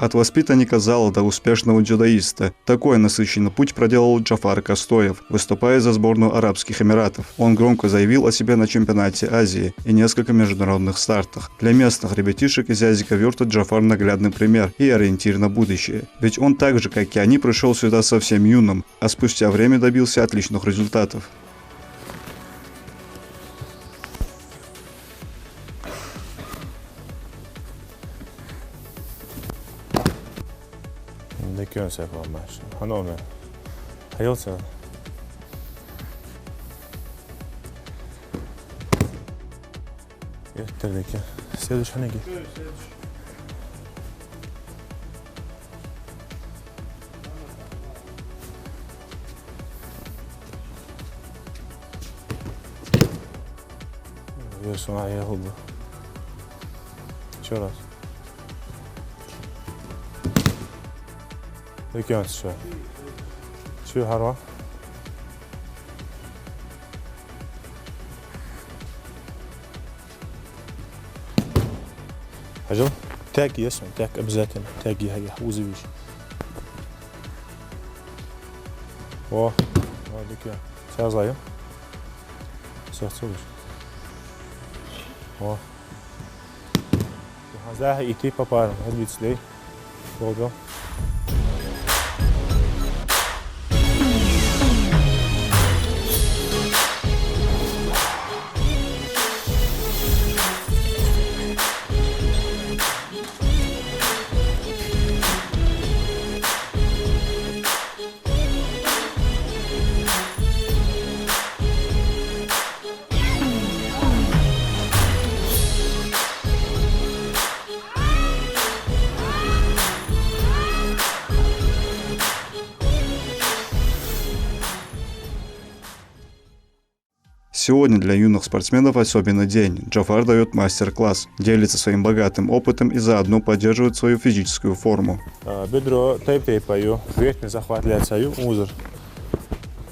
От воспитанника зала до успешного дзюдоиста. Такой насыщенный путь проделал Джафар Костоев, выступая за сборную Арабских Эмиратов. Он громко заявил о себе на чемпионате Азии и несколько международных стартах. Для местных ребятишек из Язика-Вюрта Джафар наглядный пример и ориентир на будущее. Ведь он так же, как и они, пришел сюда совсем юным, а спустя время добился отличных результатов. Следующий ноги. Версу معايا هوب. Еще раз. Рекёнс شوي. شو هروح. أجل تاج يسمع تاج أبزاتنا تاج هي وزويش واه هذيك يا سازايا سازوش واه هذا هي تي بابار هذي تسلي فوقه Сегодня для юных спортсменов особенный день. Джафар дает мастер-класс, делится своим богатым опытом и заодно поддерживает свою физическую форму. Бедро тейпаю, верхний захват ляцаю, узор.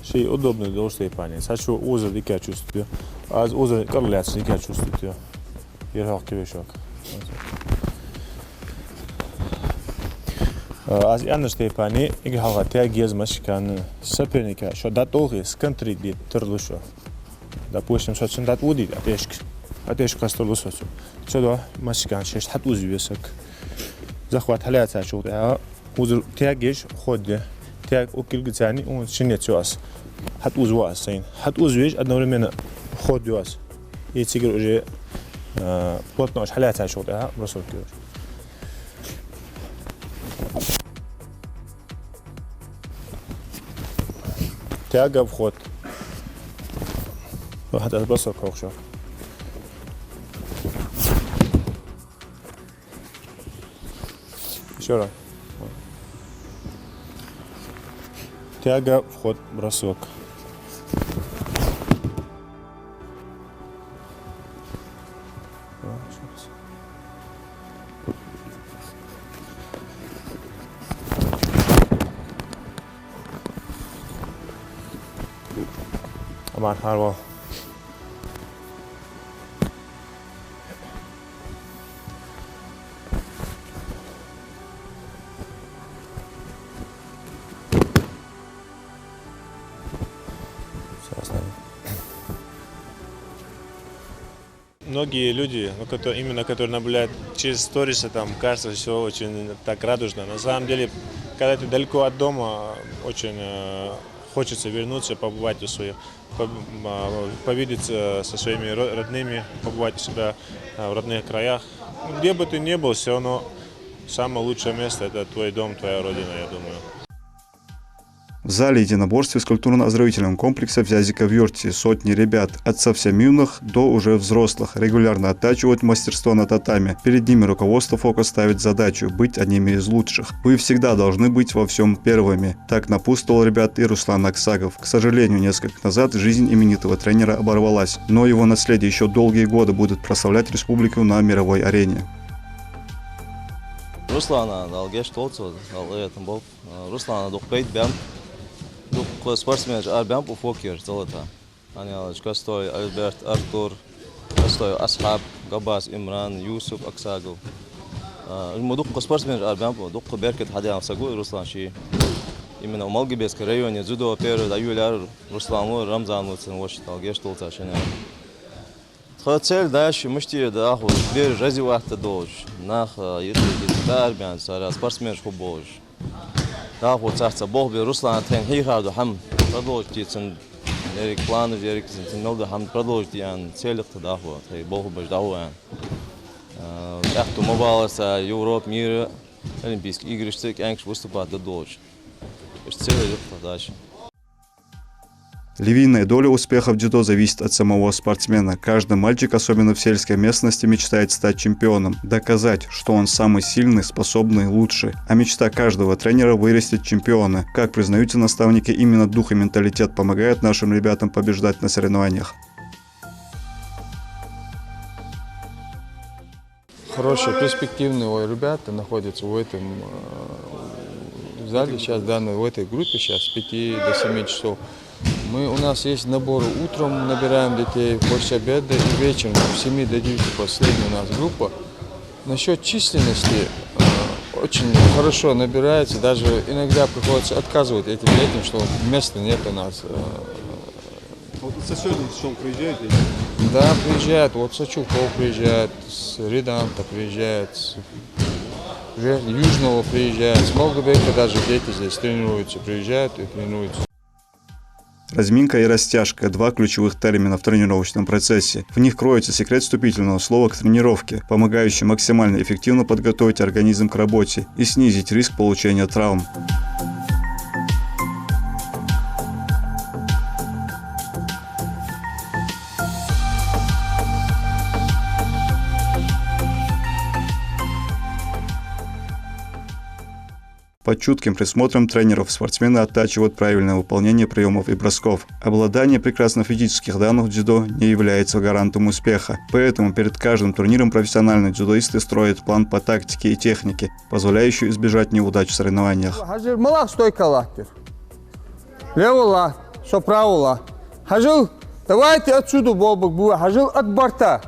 Шей удобно для штейпания. Хочу узор и я чувствую. А узор корреляции я чувствую. Ерхак кивешок. Аз яна штейпания, и гаватя гезмаш кан соперника, что датоги скантри ди трлушо. Допустим, что он дат удит, атешка столусо. Что да, машкан шесть хат узвесок. Захват халяца шута, узр тягеш ходе, тяг укилгцани, он шинецуас. Хат узвас сайн. Хат узвеш одновременно ходюас. И тигр уже плотно халяца шута, бросок. Тяга вход. واحد البصر فوق شوف شو رايك؟ تاجا вход бросок طبعا حلوة Многие люди, которые наблюдают через сторисы, там кажется все очень так радужно. На самом деле, когда ты далеко от дома, очень хочется вернуться, побывать у своих, повидеться со своими родными, побывать у себя в родных краях. Где бы ты ни был, все равно самое лучшее место – это твой дом, твоя родина, я думаю. В зале единоборств физкультурно-оздоровительного комплекса в Язика-Вюрте сотни ребят, от совсем юных до уже взрослых, регулярно оттачивают мастерство на татами. Перед ними руководство «Фокус» ставит задачу быть одними из лучших. Вы всегда должны быть во всем первыми. Так напутствовал ребят и Руслан Аксагов. К сожалению, несколько назад жизнь именитого тренера оборвалась, но его наследие еще долгие годы будет прославлять республику на мировой арене. Руслана далгеш толцо, далгетом был. Руслана духпейт бям. Дух спортсмен арбям по фокер золота. Они Костой, Альберт, Артур, Костой, Асхаб, Габас, Имран, Юсуф, Аксагов. المدق спортсмен арбям дукка беркет хадян сагу Руслан ши именно в Малгибецком районе дзюдо перед аюляр Руслану Рамзану ценвочтал гештолта шене. Цель дальше мышти да ху бер развивать дож нах если арбям сара спортсмен футбол. Да ху цаца бог бер Руслан тен хихаду хам продолжить цен Эрик планы Эрик цен нолда хам продолжить ян целых да ху бог бож да ху Echt mobile Европа, мира, Олимпийские игры, что энгш выступать до дочь. Это целый дальше. Львиная доля успеха в дзюдо зависит от самого спортсмена. Каждый мальчик, особенно в сельской местности, мечтает стать чемпионом, доказать, что он самый сильный, способный, лучший. А мечта каждого тренера – вырастить чемпиона. Как признаются наставники, именно дух и менталитет помогают нашим ребятам побеждать на соревнованиях. Хорошие, перспективные ребята находятся в этом зале сейчас, в этой группе сейчас с 5 до 7 часов. У нас есть набор, утром набираем детей, после обеда и вечером с 7 до 9 последняя у нас группа. Насчет численности очень хорошо набирается, даже иногда приходится отказывать этим детям, что места нет у нас. Вот сегодня что приезжает? Да, приезжает, вот Сачуков приезжает, с Риданта приезжает, с Южного приезжает, с Малгобека даже дети здесь тренируются, приезжают и тренируются. Разминка и растяжка – два ключевых термина в тренировочном процессе. В них кроется секрет вступительного слова к тренировке, помогающий максимально эффективно подготовить организм к работе и снизить риск получения травм. Под чутким присмотром тренеров спортсмены оттачивают правильное выполнение приемов и бросков. Обладание прекрасных физических данных в дзюдо не является гарантом успеха. Поэтому перед каждым турниром профессиональные дзюдоисты строят план по тактике и технике, позволяющий избежать неудач в соревнованиях. Давайте отсюда, Бобок, Хажил от борта.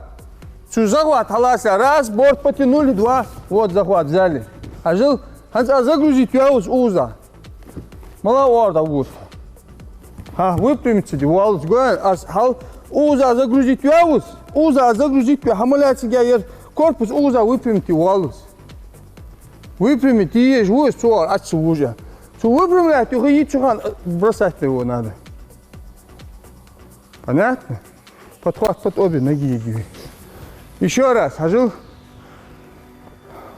Захват, халаса, раз, борт потянули, два, вот захват взяли. Хажил. Загрузить яус уза. Мала орда вот. Выпрямиться девалус. Уза загрузить яус. Уза загрузить яус. Хамаляется корпус уза выпрямите валус. Выпрямить и есть вот что отсюда. Выпрямлять, бросать его надо. Понятно? Подхват под обе ноги. Еще раз. Хажил.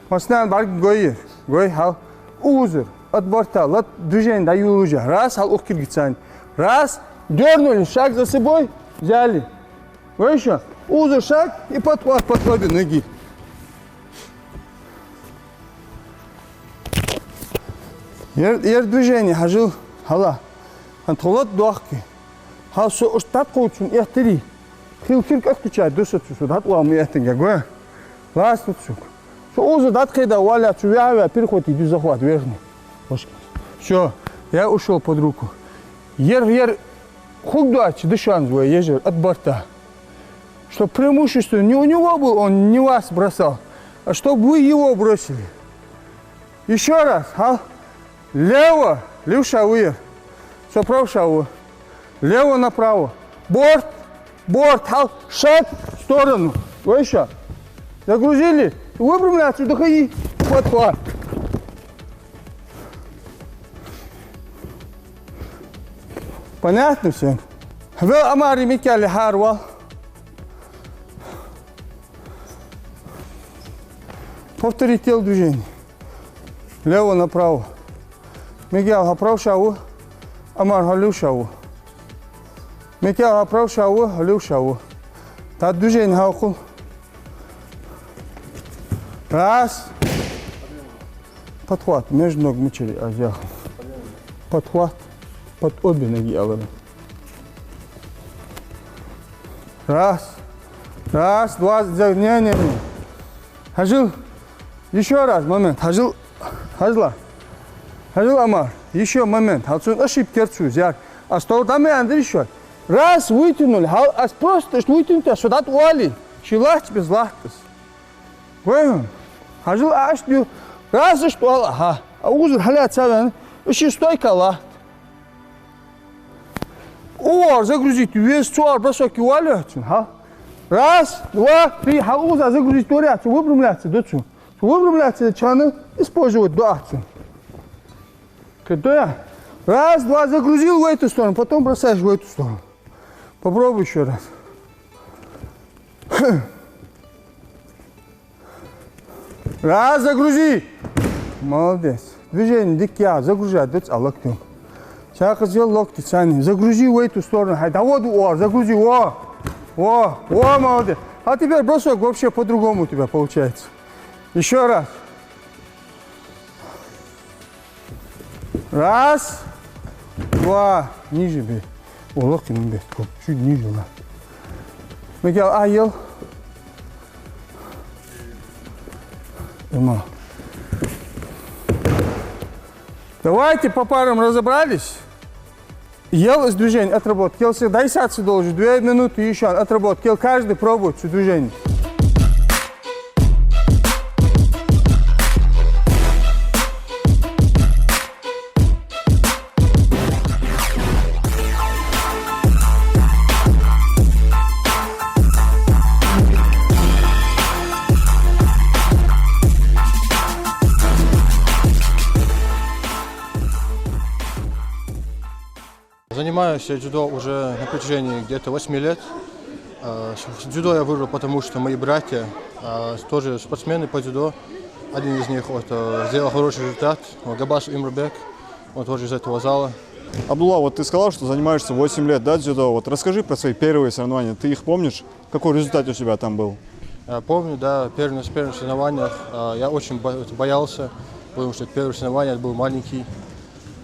Маснан барг гоир. Гой хал узер от борта, лад движение даю уже. Раз хал укиргицань. Раз, дернули, шаг за собой, взяли. Гой еще, узер шаг и подхват под обе ноги. Ер движение хажил хала. Антолот дохки. Хал со устат коучун эхтери. Хилкир как включать, досат сюда. Хат уам эхтенга гой. Лас тут сук. Уза датхеда валя цувявя переход иди захват верхний. Все, я ушел под руку. Ер хугдач дышан звой ежер от борта. Что преимущество не у него был, он не вас бросал, а чтобы вы его бросили. Еще раз, лево, левша вверх, соправ шаву, лево направо, борт, шаг в сторону, выше, загрузили. Выпрямляться, доходи, подхват. Понятно все? Вы амари микяли харвал. Повтори телодвижение. Лево направо. Мигел направо шаву, амар халю шаву. Микел направо шаву, халю шаву. Та движение хаукул. Раз. Подхват. Между ног мучили. Подхват. Под обе ноги. Раз. Раз, два. Не. Хажил. Еще раз. Момент. Хажил. Хажла. Хажил амар. Еще момент. Хажил ошибки отцу. А стол там и Андрей еще. Раз. Вытянули. А просто вытянули. Сюда туали. Щелач без лахтас. Гойгон. Hajıl ağaç diyor. Razı işte Allah ha. Uzun halat seven. Işığı stойка ла. О, загрузить вес чуар бросок валять, ха. Раз, два, три, хауза загрузить торяться, выпрямляться, дочу. Выпрямляться, чаны использовать дачу. Когда раз, два загрузил в эту сторону, потом бросаешь в эту сторону. Попробуй еще раз. Раз, загрузи. Молодец. Движение дикя, загружай, дочь, а локтем. Сейчас сделал локти, тяни. Загрузи в эту сторону. Да вот, загрузи, молодец. А теперь бросок вообще по-другому у тебя получается. Еще раз. Раз, два, ниже бей. О, локти бей, чуть ниже. Мiguel, ел. Давайте по парам разобрались. Ел из движения, отработал. Кел всегда и сядь должен. 2 минуты еще отработал. Кел каждый пробует все движение. Занимаюсь я дзюдо уже на протяжении где-то 8 лет. Дзюдо я выбрал, потому что мои братья тоже спортсмены по дзюдо. Один из них сделал хороший результат, Габас Имрбек, он тоже из этого зала. Абдулла, вот ты сказал, что занимаешься 8 лет, да, дзюдо. Вот расскажи про свои первые соревнования. Ты их помнишь? Какой результат у тебя там был? Помню, да, на первых соревнованиях я очень боялся, потому что первое соревнование был маленький.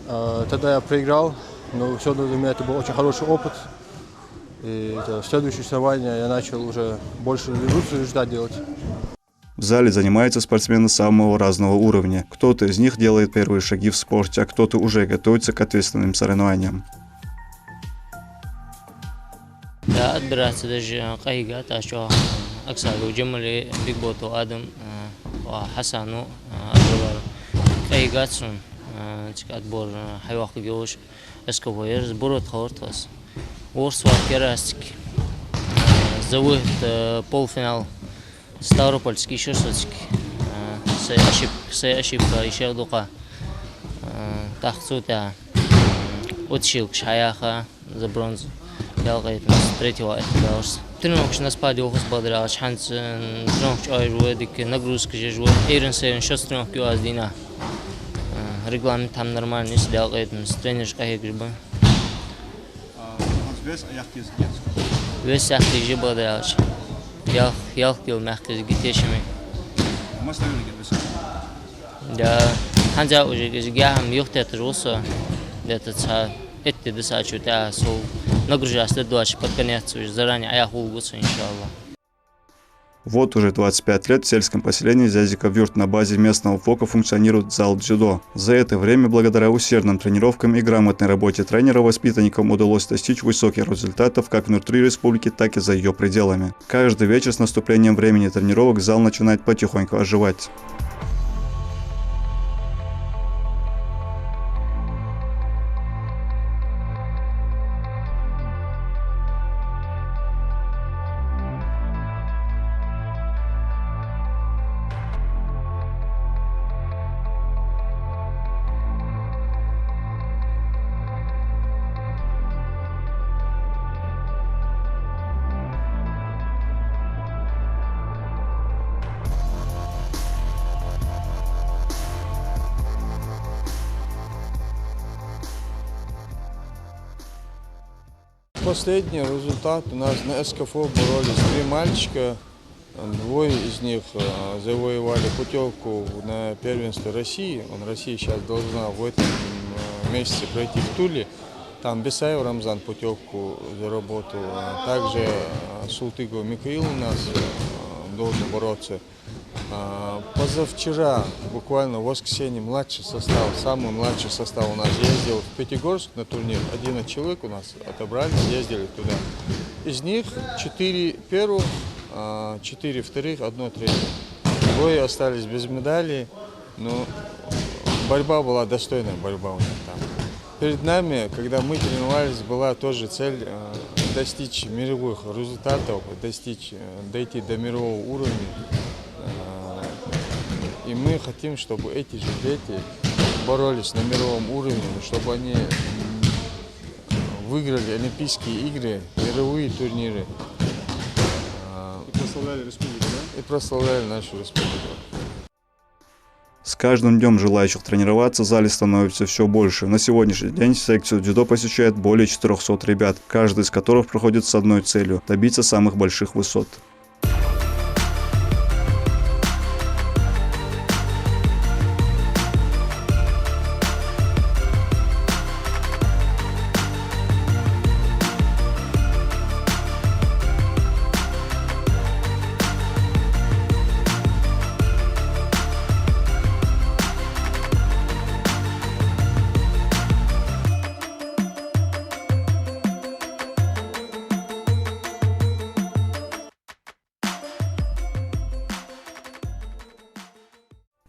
Тогда я проиграл. Но все равно для меня это был очень хороший опыт. И в следующее соревнование я начал уже больше результат делать. В зале занимаются спортсмены самого разного уровня. Кто-то из них делает первые шаги в спорте, а кто-то уже готовится к ответственным соревнованиям. Да, отбираться даже кайгат, а что Аксалу Джамали, Бигботу, Адам, Хасану, отбирал кайгат сун, отбор хайвах геош. Эсковоер сборот хортас. Орсвар керастик. Завод полуфинал Ставропольский Шерсотский. Сей ошибка еще дука. Тахцута отшил шаяха за бронзу. Ялгает нас третьего этапа. Тренировка на спаде охос благодаря шанс тренировка айрведик нагрузка жжет. Эйрен сейрен шест тренировки аздина. Регламент там нормальный, сделает с тренерской игры. Вес ахти же благодаряч. Я хотел мягко с гитешами. Да, ханза уже гигам юхтет руса. Это ца эти десачу та сол нагружаться дальше под конец уже заранее я хулгуса иншаллах. Вот уже 25 лет в сельском поселении Зязиков-Юрт на базе местного ФОКа функционирует зал дзюдо. За это время, благодаря усердным тренировкам и грамотной работе тренера, воспитанникам удалось достичь высоких результатов как внутри республики, так и за ее пределами. Каждый вечер с наступлением времени тренировок зал начинает потихоньку оживать. Последний результат у нас на СКФО боролись 3 мальчика. 2 из них завоевали путевку на первенство России. Россия сейчас должна в этом месяце пройти в Туле. Там Бесаев Рамзан путевку заработал. Также Султыгов Михаил у нас должен бороться. Позавчера, буквально в воскресенье, младший состав, самый младший состав у нас ездил в Пятигорск на турнир. 11 человек у нас отобрали, ездили туда. Из них 4 первых, 4 вторых, 1 третьих. Двое остались без медалей, но борьба была достойная, борьба у них там. Перед нами, когда мы тренировались, была тоже цель достичь мировых результатов, дойти до мирового уровня. И мы хотим, чтобы эти же дети боролись на мировом уровне, чтобы они выиграли Олимпийские игры, мировые турниры. И прославляли республику, да? И прославляли нашу республику. С каждым днем желающих тренироваться в зале становится все больше. На сегодняшний день секцию дзюдо посещает более 400 ребят, каждый из которых проходит с одной целью – добиться самых больших высот.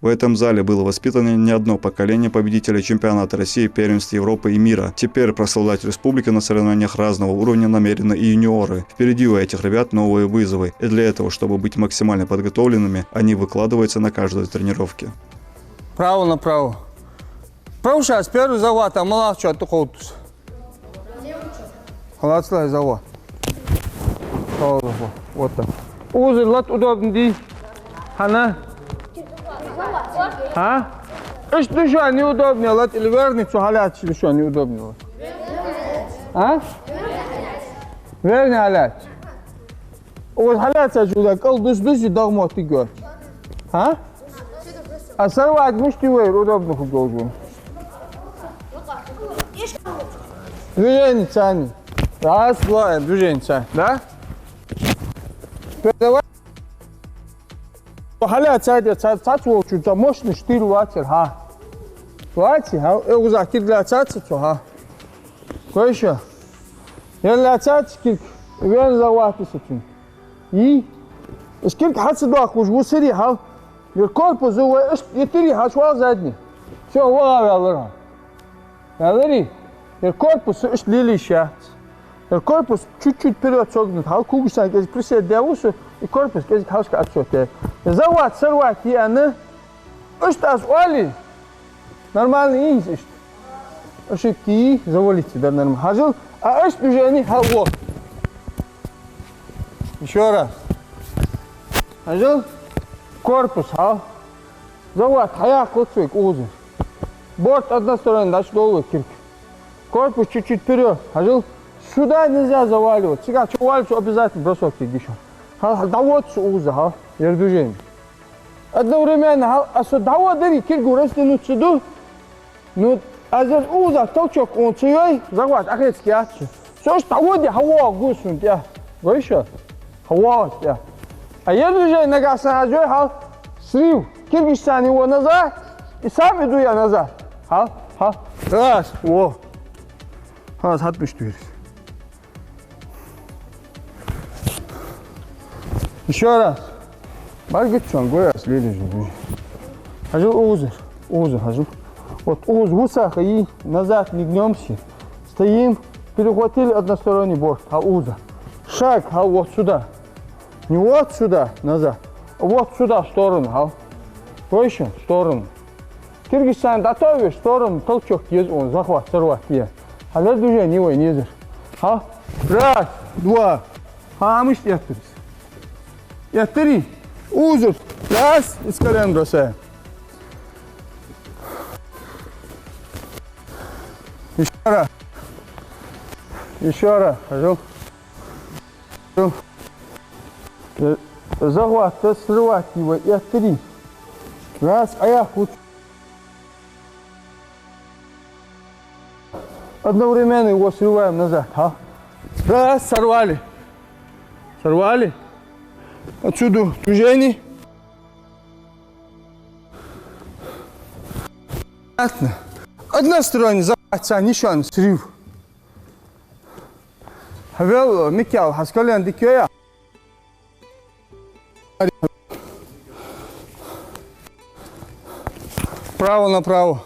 В этом зале было воспитано не одно поколение победителей чемпионата России, первенств Европы и мира. Теперь прославлять республику на соревнованиях разного уровня намерены и юниоры. Впереди у этих ребят новые вызовы. И для этого, чтобы быть максимально подготовленными, они выкладываются на каждой тренировке. Право направо. Право сейчас, первый захват, а молодчик, ты ходишь. Холодслай захват. Вот так. Узел, лад удобный. Хана. А? Что еще неудобнее, лад или вернется, халять или что неудобнее? А? Верни халять. Вот халять сажула, колдус-дус и догмот и год. А? А сорвать муштивер удобно должен. Движение сами. Раз, два, движение сами. Да? Давай. Халять садит, садится, чуть-чуть мощный штиль ватер, ха. Ватер, ха. Я уже кидля садится, ха. Кое еще? Я для садится, кик. Вен заватится, чуть. И? Сколько хатся дух, уж вусери, ха. Корпус, и ты, ха, швал задний. Все, вала, вала. Корпус, лили сейчас. Корпус чуть-чуть вперед согнут, ха. Кугусан, если присед девушку, и корпус, если хауска отсюда. Завод, сорвать, и она. Что вали? Нормальный инсишт. Ошибки завалите, да, нормально. Хажил, а это уже они, вот. Еще раз. Хажил, корпус, ха. Завод, хаяк, вот свой, узел. Борт одна сторона, дальше долго, кирк. Корпус чуть-чуть вперед. Хажил, сюда нельзя заваливать. Сега, что валится, обязательно бросок еще. Даводся уза, ха, движение. Одновременно, а что даводери, киргу растянуть сюда, ну, а здесь уза, толчок, он цвей, захват, ахецкий отче. Все, что даводи, хава, гусунт, я. Говоришь, хава, я. А я движение, нога сразу, ха, срив, Киргизстан его назад, и сам иду я назад. Ха, раз, во. Ха, сатмыштырис. Еще раз. Баргитчон, гоя, следующий. Хожу узер, хожу. Вот уз гусаха и назад не гнемся. Стоим, перехватили односторонний борт, а уза. Шаг, а вот сюда. Не вот сюда, назад, а вот сюда, в сторону, а. Выше, в сторону. Киргизстан готовишь, в сторону, толчок, есть он, захват, сорвать, я. А для движения не вы, не зер. А? Раз, два. А мы что это? Я три. Узел. Раз. Из колен бросаем. Еще раз. Еще раз. Хожу. Захват. Срывать его. Я три. Раз. А я вот. Одновременно его срываем назад. А? Раз. Сорвали. Сорвали. Отсюда движение. Понятно. Одна сторона захватся, ничего, срыв. Хавел, Микял, хаскален дикёя. Право направо.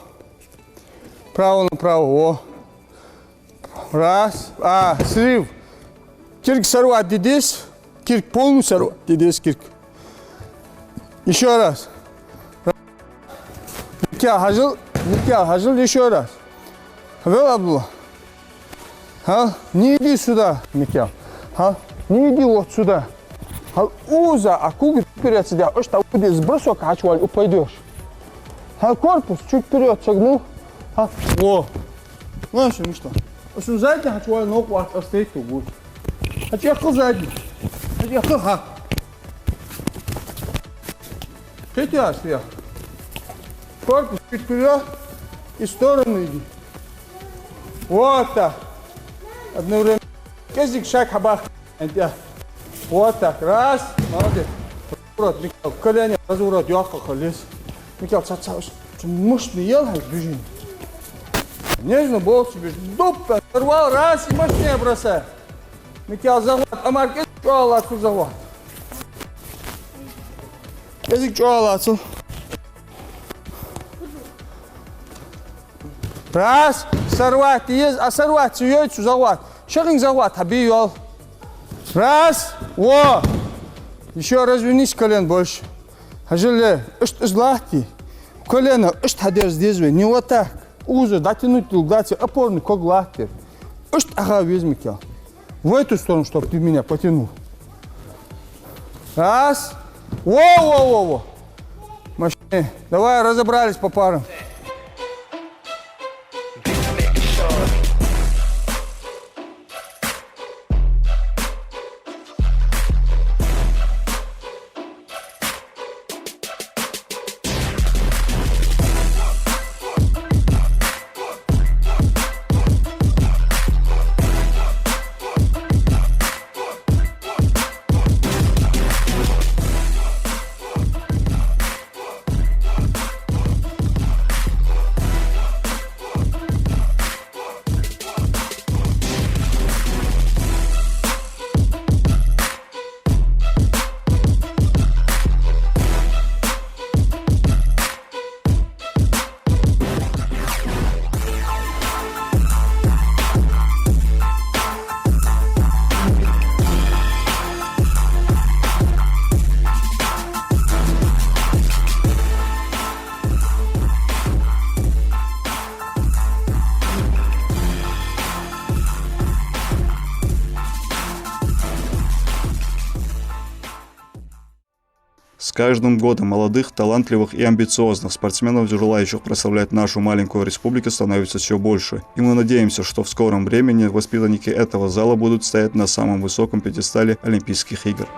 Право направо. О. Раз. Срыв. Кирк сорвать здесь. Кирк полностью сорвать здесь, кирк. Еще раз. Микял, хажил еще раз. Вел, Абдулла. Не иди сюда, Микял. Не иди вот сюда. Уза, а кугу вперед сидя. Ось там здесь бросок, ачваль, упадешь. Корпус чуть вперед согнул. Во. Знаешь, ну что? Ось сзади, ачваль, ногу оставить то будет. Отъехал сзади. Отъехал, Петя, сверх. Корпус чуть вперед и в сторону иди. Вот так. Одновременно. Язык шаг хабах. Вот так. Раз. Молодец. Разворот, Микал. Колени. Разворот. Ехал, лез. Микал, мощный ел, движение. Нежно бол себе. Дупа. Сорвал. Раз. И мощнее бросай. Микал, захват. Амар, язык чуал, отцу захват. Язык чуал, отцу. Раз. Сорвать. Сорвать. Суёйцу захват. Шагин захват. Хаби ел. Раз. Во. Еще развернись колен больше. Хажиле. Излахти. Колено. Хадер здесь. Не вот так. Узо. Дотянуть дать. Опорный. Как лахтер. Ага, возьми, Микал. В эту сторону, чтобы ты меня потянул. Раз. Во. Мощнее. Давай разобрались по парам. С каждым годом молодых, талантливых и амбициозных спортсменов, желающих прославлять нашу маленькую республику, становится все больше. И мы надеемся, что в скором времени воспитанники этого зала будут стоять на самом высоком пьедестале Олимпийских игр.